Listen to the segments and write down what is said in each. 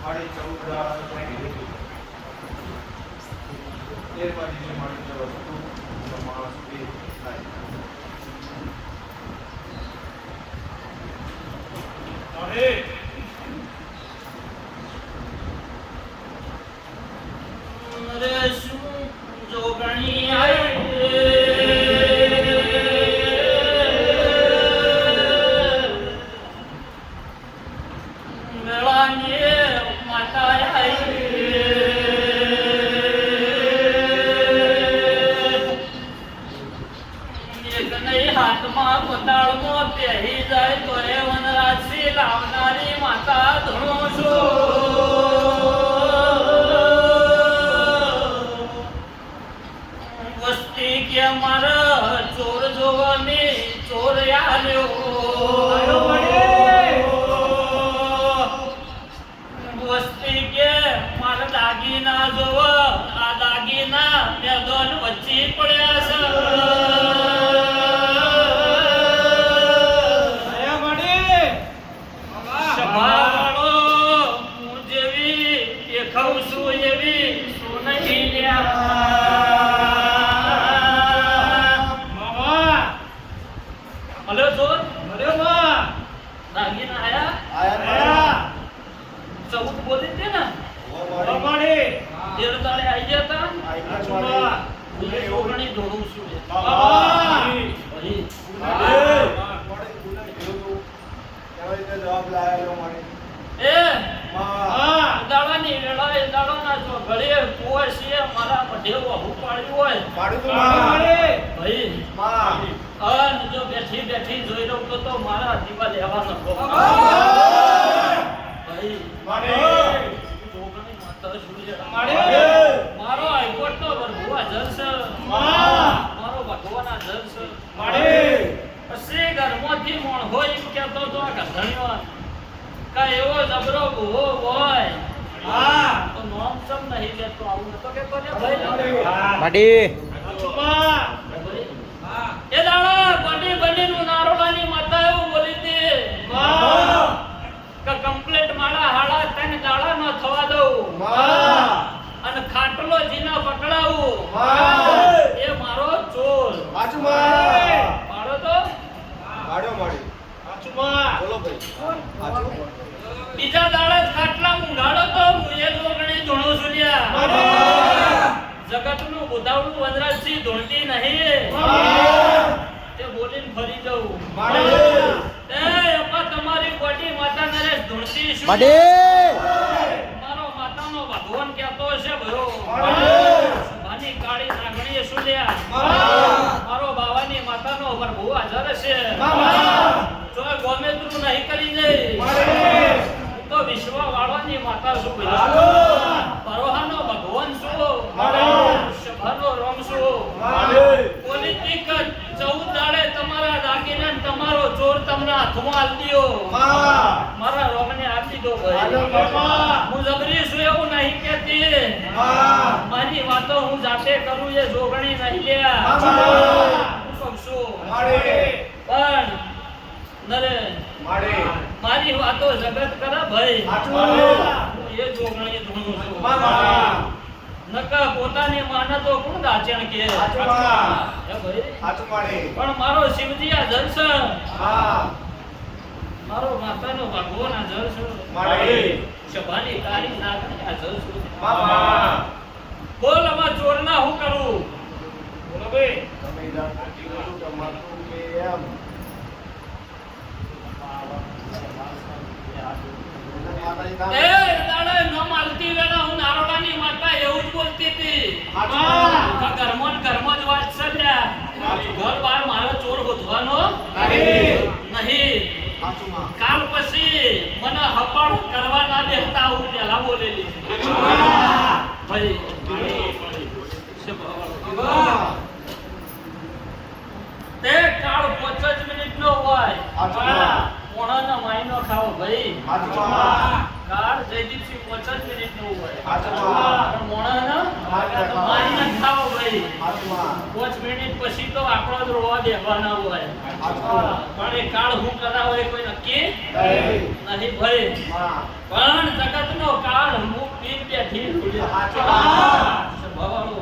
મારી 14 તેરમાંથી જે મારી જે વસ્તુ સમાસ બે થાય અરે શું જોગણી આઈ મેળાની માતા આઈ એક નહીં હાથમાં પતાળમાં પહેરી જાય તો એ વનરાજથી લાવનારી માતા ધણો છો વસ્તી કે મારા ચોર જોવાની ચોર આવ્યો વસ્તી કે મારા દાગીના જોવો આ દાગીના મેદાન વચ્ચે પડ્યા છે સભાવાળો હું જેવી દેખાઉં છું એવી શું નહીં હલો ચોર દાગીના આયા 14 બોલી દે ને દેર તાળે આવી જતા હું છોકરાની જોડું છું જવાબ લાયેલો મને એ દાડાની વેળા એ દાડાના જો ઘરે કોઈ છે મારા મઢેવો ઉપાડ્યું હોય ભાઈ અન જો બેઠી બેઠી જોઈ રહ્યો તો મારા દીવા લેવા નકો ભાઈ છોકરાની માતા સુરી મારો હાઈકોર્ટ નો ભરભુઆ જલસ મારો ભગવાના જલસ પછી ઘરમાંથી મોણ હોય એમ કહેતો તો આ ઘરણીઓ કા એવો જબરો ભૂવો હોય તો નોમ સમ નહીં લેતો આવું નતો કેતો ને ભાઈ એ દાડા બની નું નારોડાની માતા એવું બોલી હતી કે કમ્પ્લેટ મારા હાડા તને દાડા ન થવા દઉં અને ખાટલો જીના પકડાવું એ મારો ચોર પાડો તો બોલો ભાઈ બીજા દાડે ખાટલા મુંગાડો તો હું એ જોગણી ધોણો છું લ્યા જગતનું બુધાવનું વનરાજસિંહ ધોણતી નહીં તે બોલીને ફરી જવું એ અપા તમારી બોડી માતા નરેશ ધોણતી શું મારો માતાનો ભગવાન કહેતો છે ભયો માની કાળી નાગણીએ શું લ્યા મારો બાવાની માતાનો પ્રભુ હાજર છે જો ગમે તું નહીં કરી જઈ તો વિશ્વ વાળાની માતા શું પરોહાનો ભગવાન શું સભાનો રંગ શું પોલિટિક 14 દાડે તમારા દાગીને તમારો ચોર તમને હાથમાં આલી દો મારા રોમને આપી દો ભાઈ હું જબરી છું એવું નહીં કહેતી મારી વાતો હું જાતે કરું એ જોગણી નહીં લ્યા હું સમજું પણ નરે મારી વાતો જગત કરે ભાઈ હું એ જોગણી ધૂણું છું નકા પોતાની માને તો કોણ દાચણ કે પણ મારો શિવજી આ જલસ મારો માતાનો ભગવાન આ જલસ સભાની કાળી નાગણી આ જલસ બોલ આમાં ચોરના હું કરું બોલો ભાઈ તમે જાણતી હો તમારું કે એમ એ દાડે ન માલતી વેળા હું નારોડાની માતા એવું જ બોલતી હતી ઘરમાં જ વાત છે ઘર બાર મારો ચોર ગોતવાનો નહીં કાલ પછી મને હપાડો કરવા ના દેતા હું પેલા બોલેલી ભાઈ તે કાળ 5 મિનિટ નો હોય પોણાના માઈનો ખાઓ ભાઈ કાળ જયદીપસિંહ 5 મિનિટ નો હોય પણ મોણાના માઈના ખાઓ ભાઈ 5 મિનિટ પછી તો આપણો જ રોવા બેહવાના હોય પણ એ કાળ હું કરાવો એ કોઈ નક્કી નહીં ભાઈ પણ જગતનો કાળ હું પીન બેઠી રૂલ્યા. ભવાળો.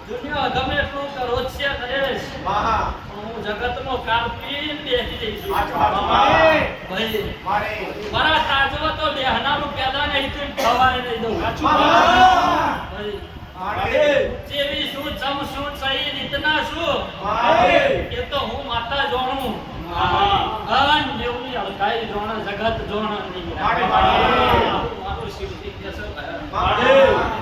દુનિયા ગમે એટલું કરો છે નરેશ. હું જગતનો કાળ પીન બેઠી રહી છું. ભાઈ મારા તાજવા તો બેહનાનું પેદા નહીં તું ખવાય નહીં દઉં. ભાઈ જેવી શું ચમ શું સહી રીતના શું એ તો હું માતા જોણું. અન દેવની અળકાઈ જોણ જગત જોણ નહીં. મારું શિવજી કે છે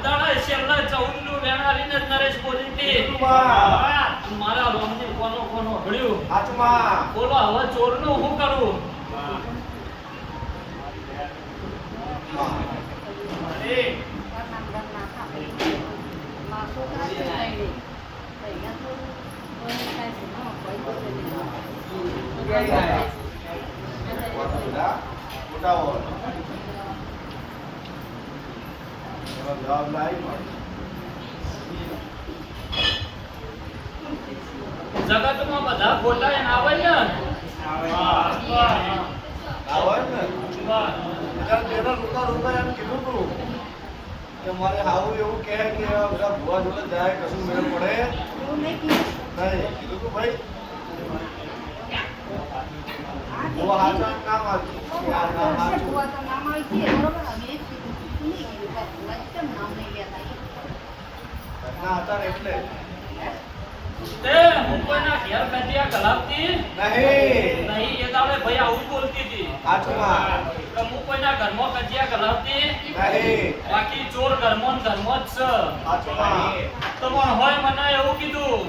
દાડા શેરલા 14 નું વેણારીને નરેશ બોલી હતી. મારા રોમની કોનો કોનો હળ્યું બોલો હવે ચોરનું હું કરું. જગતમાં બધા ખોટા એને આવે ને મારે આવું એવું કહે કે બધા ભુવા જોડે જાય કશું મેળ પડે નહીં કીધું તું ભાઈ ભુવા હાચા ના મારતી ના હતા ને એટલે તે હું કોઈના ઘેર કજિયા કલાવતી નહીં એ દાડે ભાઈ આવું બોલતી હતી હાચુમાં કે હું કોઈના ઘરમાં કજિયા કલાવતી નહીં બાકી ચોર ઘરમાં ને ઘરમાં જ છે. હાચુમાં તો પણ હોય મને એવું કીધું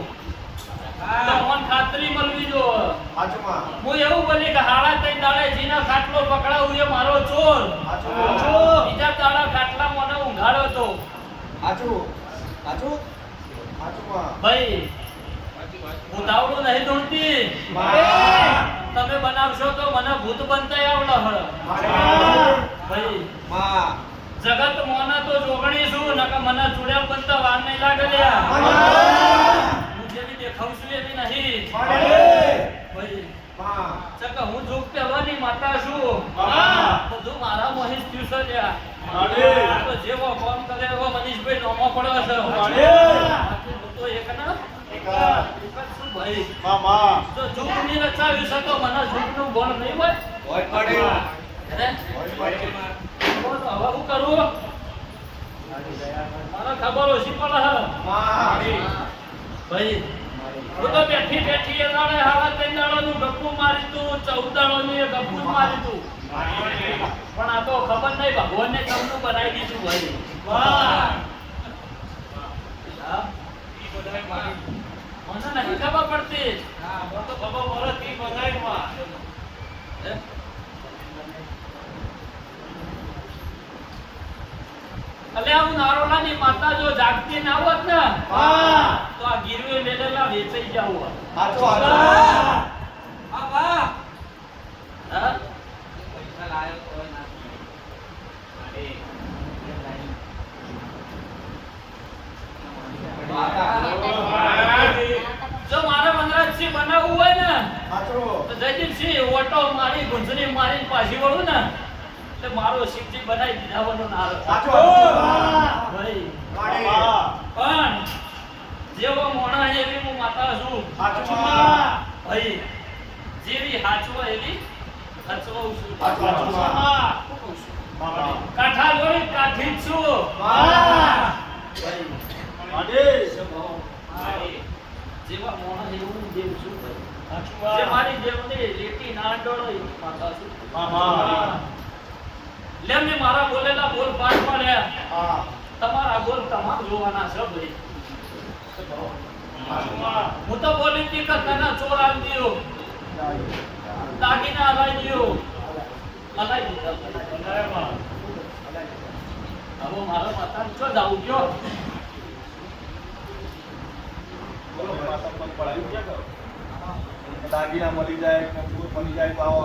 તો મને ખાતરી મળવી જો. હાચુમાં હું એવું બોલી કે હાડા તઈ દાડે જીના ખાટલો પકડાવું એ મારો ચોર. હાચું બીજા દાડા ખાટલા મને ઊંઘાડ્યો તો. હાચું હાચું હાચુમાં ભાઈ ભૂતાવડું નહીં ઢૂંઢતી. તમે બનાવશો તો મને ભૂત બનતા આવડે હળ. ભાઈ જગત મોના તો જોગણી છું નકા મને ચૂડેલ બનતા વાર નહીં લાગે લ્યા. હું જેવી દેખાવ છું એવી નહીં. ભાઈ ચકા હું જોગ પહેવાની માતા છું. બધું મારા મોહિત થયું છે લ્યા. તો જેવો કોમ કરે એવો મનીષભાઈ નોમો પડ્યો છે. બાકી હું તો એક ના એક જ છું ભાઈ. તો જુગની રચાવ્યું છે તો મને જુગનું બોલ નહીં હોય. હે? તો હવે હું કરું? મારે ખબર ઓછી પડે છે. ભાઈ હું તો બેઠી બેઠી એ દાડે હાડા 3 દાડાનું ગપ્પુ મારી તું 14 દાડાનું એ ગપ્પુ જ મારી તું. પણ આ તો ખબર નહીં ભગવાનને કમનું બનાવી દીધું ભાઈ. હા? મને નહીં ખબર પડતી. મને તો ખબર પડે તી બનાવીમાં. હે? અલ્યા હું નારોલાની માતા જો જાગતી ના હોત ને તો આ ગીરવે મેલેલા વેચાઈ જાવ. હા? જો મારે વનરાજસિંહ બનાવવું હોય ને તો જયદીપસિંહ ઓટો મારી ગુંજરી મારી પાછી વળું ને તો મારો શિવજી બનાવી દીધાવાનો નારો. ભાઈ પણ જેવો મોણા એવી હું માતા છું. ભાઈ જેવી હાચવો એવી હચવાઉં છું. કાઠા જોડી કાઠી જ છું. જેવા મોણા એવું દેવ છું ભાઈ. જે મારી દેવની લેટી ના ડોળો એવી માતા છું. લે મે મારા બોલેલા બોલ પાઠ પડ્યા. તમારા બોલ તમાર જોવાના છે ભાઈ. હું તો બોલી હતી કે તને ચોર આવી દીયો, દાગીના હલાઈ દીયો. હલાઈ દીધા. હવે મારા માતાને ચો જાવું ગયો. દાગીના મળી જાય કંકુર મળી જાય તો આવો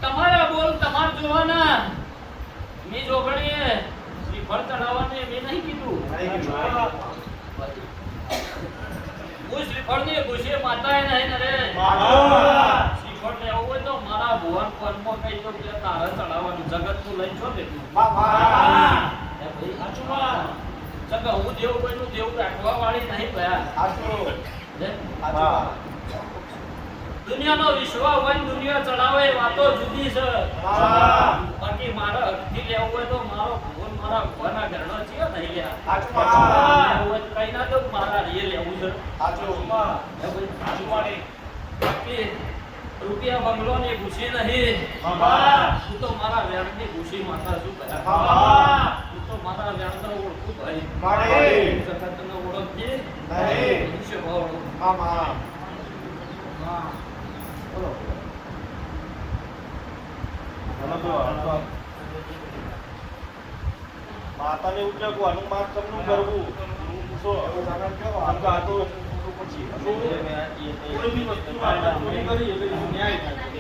તમારા બોલ તમાર જોવાના. મી જોગણીએ શ્રીફળ ચડાવવાને મેં નહીં કીધું. હું શ્રીફળની ખુશી માતાએ નહીં ને રે હા. શ્રીફળ લેવું હોય તો મારા ભુવન પરમાં કહી દો કે તારે ચડાવવાનું જગતનું લઈ છો ને જગત હું દેવ કોઈનું દેવું રાખવા વાળી નહીં ભયા દુનિયાનો વિશ્વાસ હોય ને દુનિયા ચડાવે એ વાતો જુદી છે બાકી મારા હકથી લેવું હોય તો મારો ભગવાન મારા ભગવાનના ઘરનો છે નહીં લ્યા લેવું હોય તો કઈ ના દઉં મારા રે લેવું છે બાકી રૂપિયા બંગલો ની ખુશી નહીં તું તો મારા વ્યાજની ખુશી માતા શું કર્યા તું તો મારા વ્યાજનો ઓળખું ભાઈ જગતનો ઓળખજે મનુષ્ય ભાવ માતાને એવું કે આનું માપ તમને કરવું પૂછો આમ તો આ તો પછી કોઈ બી વસ્તુ આપણે ચોરી કરી એટલે ન્યાય થાય.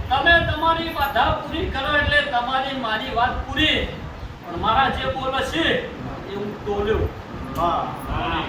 તમે તમારી બાધા પૂરી કરો એટલે તમારી મારી વાત પૂરી પણ મારા જે બોલે છે એ હું તોલ્યો હા. હા.